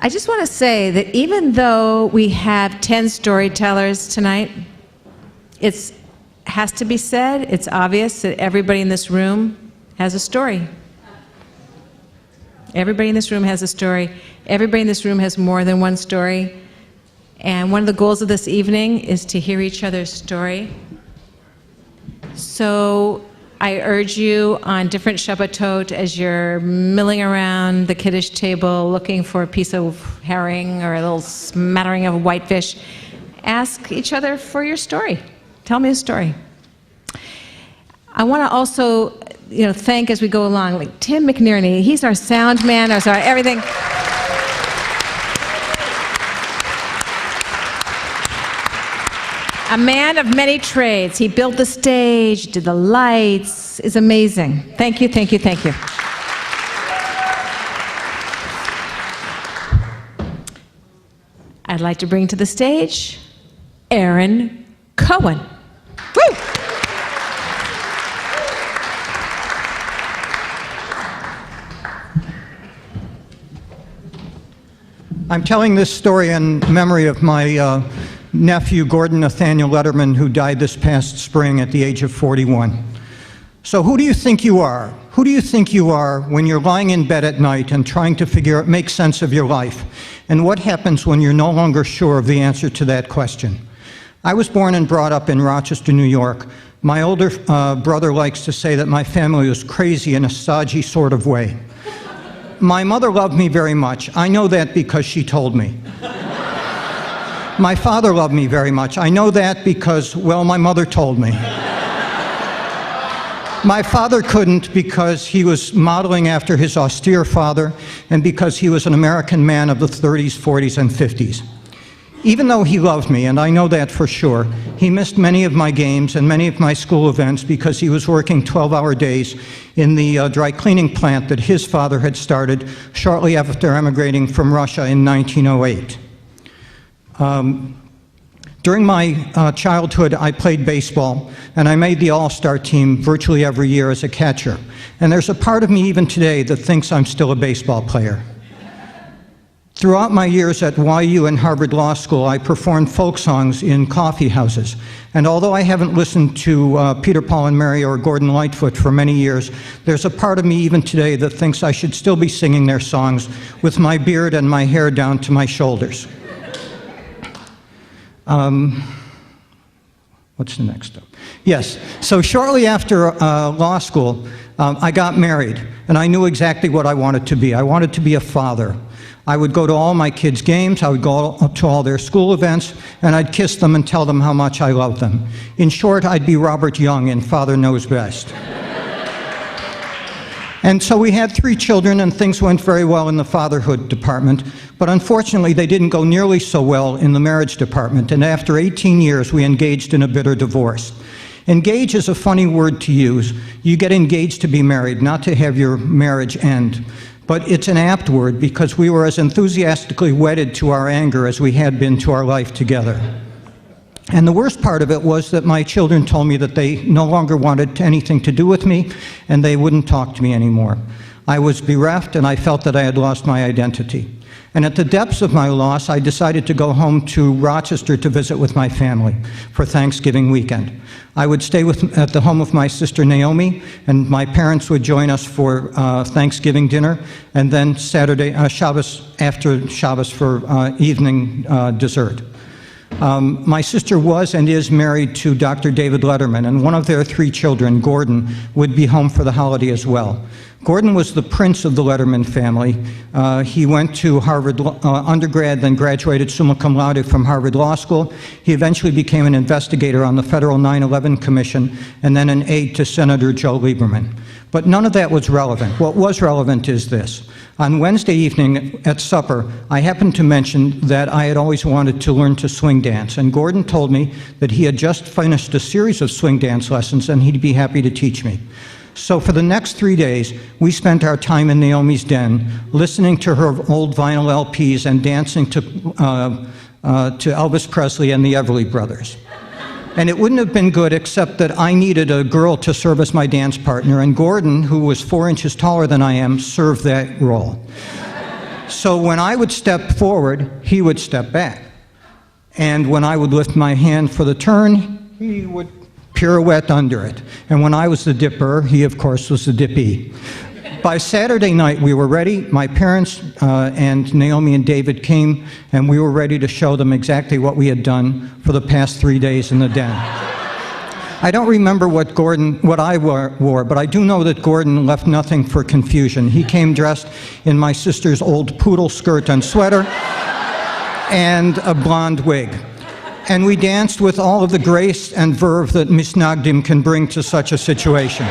I just want to say that even though we have 10 storytellers tonight, it has to be said, it's obvious that everybody in this room has a story. Everybody in this room has a story. Everybody in this room has more than one story. And one of the goals of this evening is to hear each other's story. So I urge you on different Shabbatot, as you're milling around the Kiddush table looking for a piece of herring or a little smattering of whitefish, ask each other for your story. Tell me a story. I want to also, thank as we go along, like Tim McNerney. He's our sound man, our everything. A man of many trades. He built the stage, did the lights, is amazing. Thank you, thank you, thank you. I'd like to bring to the stage Aaron Cohen. Woo! I'm telling this story in memory of my nephew, Gordon Nathaniel Letterman, who died this past spring at the age of 41. So who do you think you are? Who do you think you are when you're lying in bed at night and trying to make sense of your life? And what happens when you're no longer sure of the answer to that question? I was born and brought up in Rochester, New York. My older brother likes to say that my family was crazy in a stodgy sort of way. My mother loved me very much. I know that because she told me. My father loved me very much. I know that because, well, my mother told me. My father couldn't because he was modeling after his austere father and because he was an American man of the 30s, 40s, and 50s. Even though he loved me, and I know that for sure, he missed many of my games and many of my school events because he was working 12-hour days in the dry cleaning plant that his father had started shortly after emigrating from Russia in 1908. During my childhood, I played baseball, and I made the all-star team virtually every year as a catcher. And there's a part of me even today that thinks I'm still a baseball player. Throughout my years at YU and Harvard Law School, I performed folk songs in coffee houses. And although I haven't listened to Peter, Paul and Mary or Gordon Lightfoot for many years, there's a part of me even today that thinks I should still be singing their songs with my beard and my hair down to my shoulders. What's the next step? Yes, so shortly after law school, I got married, and I knew exactly what I wanted to be. I wanted to be a father. I would go to all my kids' games, I would go to all their school events, and I'd kiss them and tell them how much I loved them. In short, I'd be Robert Young in Father Knows Best. And so we had 3 children, and things went very well in the fatherhood department, but unfortunately they didn't go nearly so well in the marriage department, and after 18 years we engaged in a bitter divorce. Engage is a funny word to use. You get engaged to be married, not to have your marriage end. But it's an apt word because we were as enthusiastically wedded to our anger as we had been to our life together. And the worst part of it was that my children told me that they no longer wanted anything to do with me and they wouldn't talk to me anymore. I was bereft and I felt that I had lost my identity. And at the depths of my loss, I decided to go home to Rochester to visit with my family for Thanksgiving weekend. I would stay at the home of my sister Naomi, and my parents would join us for Thanksgiving dinner, and then Saturday, Shabbos, after Shabbos for evening dessert. My sister was and is married to Dr. David Letterman, and one of their 3 children, Gordon, would be home for the holiday as well. Gordon was the prince of the Letterman family. He went to Harvard undergrad, then graduated summa cum laude from Harvard Law School. He eventually became an investigator on the federal 9/11 Commission, and then an aide to Senator Joe Lieberman. But none of that was relevant. What was relevant is this. On Wednesday evening at supper, I happened to mention that I had always wanted to learn to swing dance, and Gordon told me that he had just finished a series of swing dance lessons and he'd be happy to teach me. So for the next 3 days, we spent our time in Naomi's den, listening to her old vinyl LPs and dancing to Elvis Presley and the Everly Brothers. And it wouldn't have been good except that I needed a girl to serve as my dance partner, and Gordon, who was 4 inches taller than I am, served that role. So when I would step forward, he would step back. And when I would lift my hand for the turn, he would pirouette under it. And when I was the dipper, he, of course, was the dippee. By Saturday night, we were ready. My parents and Naomi and David came, and we were ready to show them exactly what we had done for the past 3 days in the den. I don't remember what I wore, but I do know that Gordon left nothing for confusion. He came dressed in my sister's old poodle skirt and sweater and a blonde wig. And we danced with all of the grace and verve that misnagdim can bring to such a situation.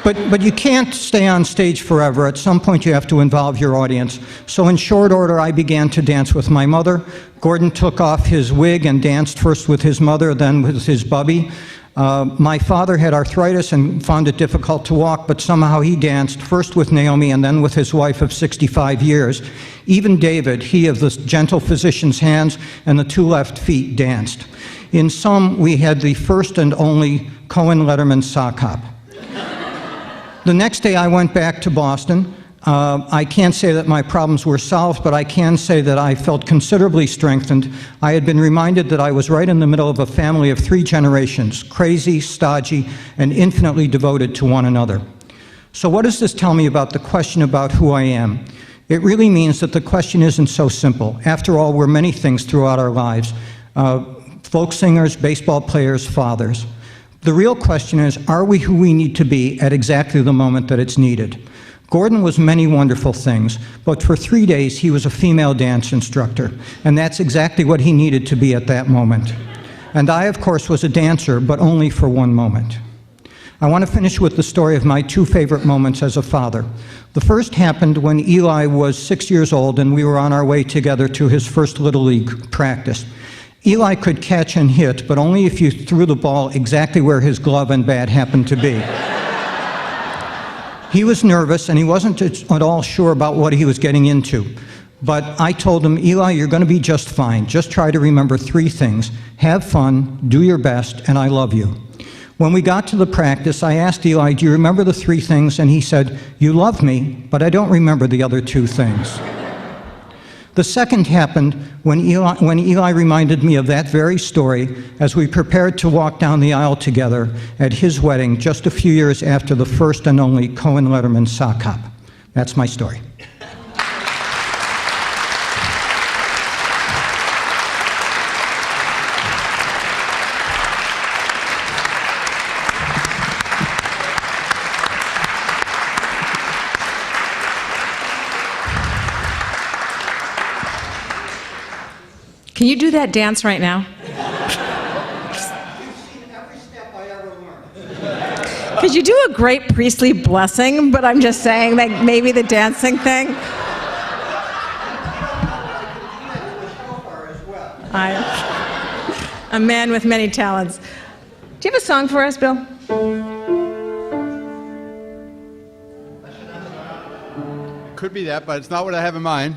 But you can't stay on stage forever. At some point you have to involve your audience. So in short order, I began to dance with my mother. Gordon took off his wig and danced first with his mother, then with his bubby. My father had arthritis and found it difficult to walk, but somehow he danced first with Naomi and then with his wife of 65 years. Even David, he of the gentle physician's hands and the 2 left feet, danced. In sum, we had the first and only Cohen Letterman sock hop. The next day I went back to Boston. I can't say that my problems were solved, but I can say that I felt considerably strengthened. I had been reminded that I was right in the middle of a family of 3 generations, crazy, stodgy, and infinitely devoted to one another. So what does this tell me about the question about who I am? It really means that the question isn't so simple. After all, we're many things throughout our lives. Folk singers, baseball players, fathers. The real question is, are we who we need to be at exactly the moment that it's needed? Gordon was many wonderful things, but for 3 days he was a female dance instructor, and that's exactly what he needed to be at that moment. And I, of course, was a dancer, but only for one moment. I want to finish with the story of my 2 favorite moments as a father. The first happened when Eli was 6 years old and we were on our way together to his first Little League practice. Eli could catch and hit, but only if you threw the ball exactly where his glove and bat happened to be. He was nervous, and he wasn't at all sure about what he was getting into. But I told him, Eli, you're going to be just fine. Just try to remember 3 things. Have fun, do your best, and I love you. When we got to the practice, I asked Eli, do you remember the 3 things? And he said, you love me, but I don't remember the other 2 things. The second happened when Eli reminded me of that very story as we prepared to walk down the aisle together at his wedding just a few years after the first and only Cohen Letterman sock hop. That's my story. Can you do that dance right now? Every step I ever learned. Because you do a great priestly blessing, but I'm just saying that maybe the dancing thing. A man with many talents. Do you have a song for us, Bill? Could be that, but it's not what I have in mind.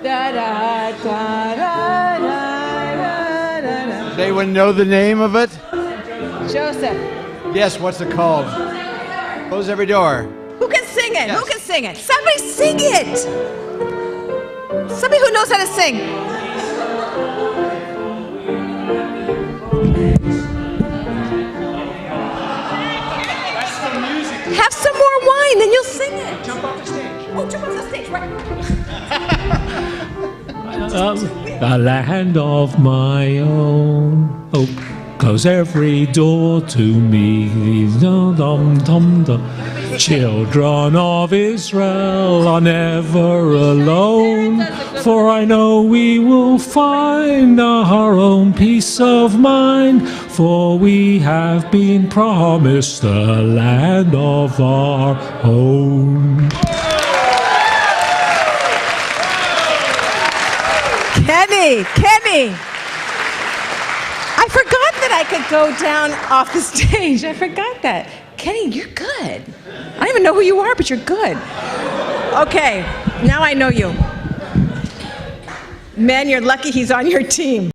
Da, da, da, da, da, da, da. Does anyone know the name of it? Joseph. Yes, what's it called? Close every door. Who can sing it? Yes. Who can sing it? Somebody sing it! Somebody who knows how to sing. That's the music. Have some more wine, then you'll sing it. Jump off the stage. Oh, jump off the stage, right. A land of my own. Oh, close every door to me. The children of Israel are never alone, for I know we will find our own peace of mind, for we have been promised a land of our own. Kenny! I forgot that I could go down off the stage. I forgot that. Kenny, you're good. I don't even know who you are, but you're good. Okay, now I know you. Men, you're lucky he's on your team.